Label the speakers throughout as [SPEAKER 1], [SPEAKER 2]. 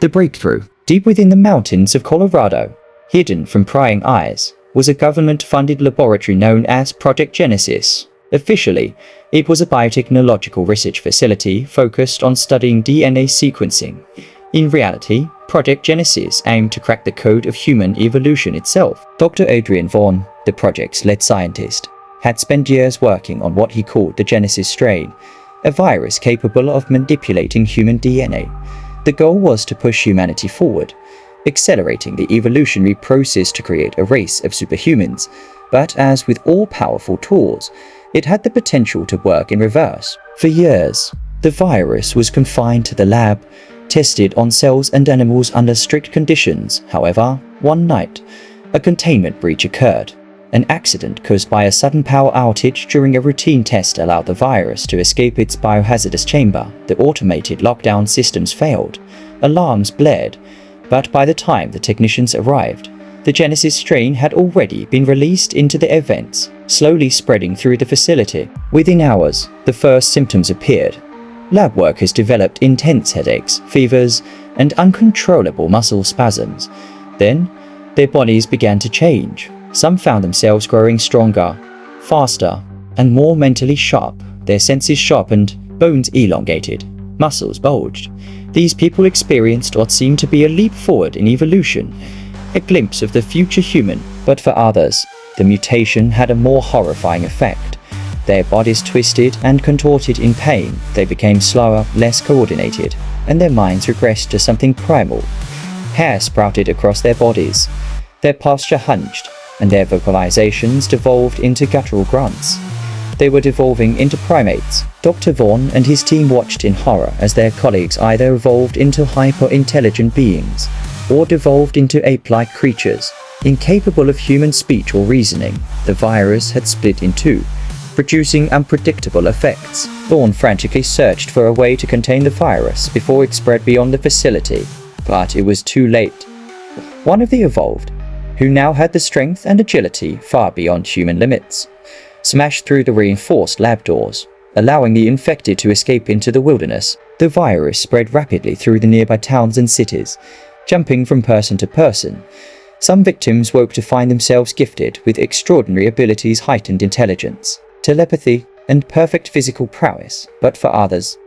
[SPEAKER 1] The breakthrough, deep within the mountains of Colorado, hidden from prying eyes, was a government-funded laboratory known as Project Genesis. Officially, it was a biotechnological research facility focused on studying DNA sequencing. In reality, Project Genesis aimed to crack the code of human evolution itself. Dr. Adrian Vaughn, the project's lead scientist, had spent years working on what he called the Genesis strain, a virus capable of manipulating human DNA. The goal was to push humanity forward, accelerating the evolutionary process to create a race of superhumans. But as with all powerful tools, it had the potential to work in reverse. For years, the virus was confined to the lab, tested on cells and animals under strict conditions. However, one night, a containment breach occurred. An accident caused by a sudden power outage during a routine test allowed the virus to escape its biohazardous chamber. The automated lockdown systems failed. Alarms blared, but by the time the technicians arrived, the Genesis strain had already been released into the events, slowly spreading through the facility. Within hours, the first symptoms appeared. Lab workers developed intense headaches, fevers, and uncontrollable muscle spasms. Then, their bodies began to change. Some found themselves growing stronger, faster, and more mentally sharp. Their senses sharpened, bones elongated, muscles bulged. These people experienced what seemed to be a leap forward in evolution, a glimpse of the future human. But for others, the mutation had a more horrifying effect. Their bodies twisted and contorted in pain. They became slower, less coordinated, and their minds regressed to something primal. Hair sprouted across their bodies. Their posture hunched, and their vocalizations devolved into guttural grunts. They were devolving into primates. Dr. Vaughn and his team watched in horror as their colleagues either evolved into hyper-intelligent beings or devolved into ape-like creatures, incapable of human speech or reasoning. The virus had split in two, producing unpredictable effects. Vaughn frantically searched for a way to contain the virus before it spread beyond the facility, but it was too late. One of the evolved, who now had the strength and agility far beyond human limits, smashed through the reinforced lab doors, allowing the infected to escape into the wilderness. The virus spread rapidly through the nearby towns and cities, jumping from person to person. Some victims woke to find themselves gifted with extraordinary abilities, heightened intelligence, telepathy, and perfect physical prowess. But for others,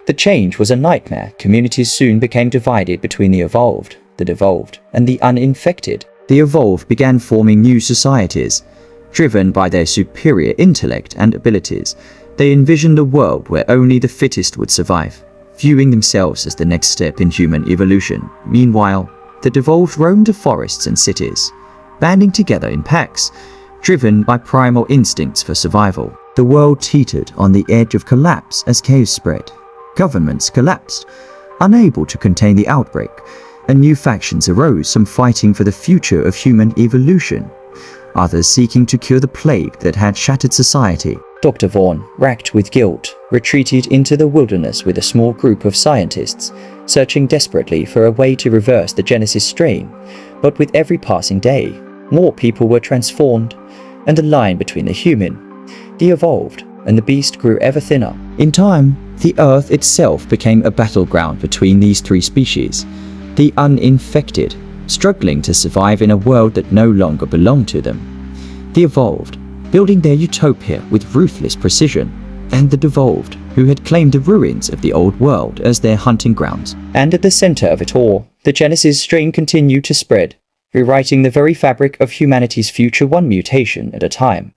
[SPEAKER 1] the change was a nightmare. Communities soon became divided between the evolved, the devolved, and the uninfected. The evolved began forming new societies. Driven by their superior intellect and abilities, they envisioned a world where only the fittest would survive, viewing themselves as the next step in human evolution. Meanwhile, the devolved roamed the forests and cities, banding together in packs, driven by primal instincts for survival. The world teetered on the edge of collapse as chaos spread. Governments collapsed, unable to contain the outbreak, and new factions arose, some fighting for the future of human evolution, others seeking to cure the plague that had shattered society. Dr. Vaughn, racked with guilt, retreated into the wilderness with a small group of scientists, searching desperately for a way to reverse the Genesis strain. But with every passing day, more people were transformed, and the line between the human, the evolved, and the beast grew ever thinner. In time, the Earth itself became a battleground between these three species. The uninfected, struggling to survive in a world that no longer belonged to them. The evolved, building their utopia with ruthless precision. And the devolved, who had claimed the ruins of the old world as their hunting grounds. And at the center of it all, the Genesis strain continued to spread, rewriting the very fabric of humanity's future one mutation at a time.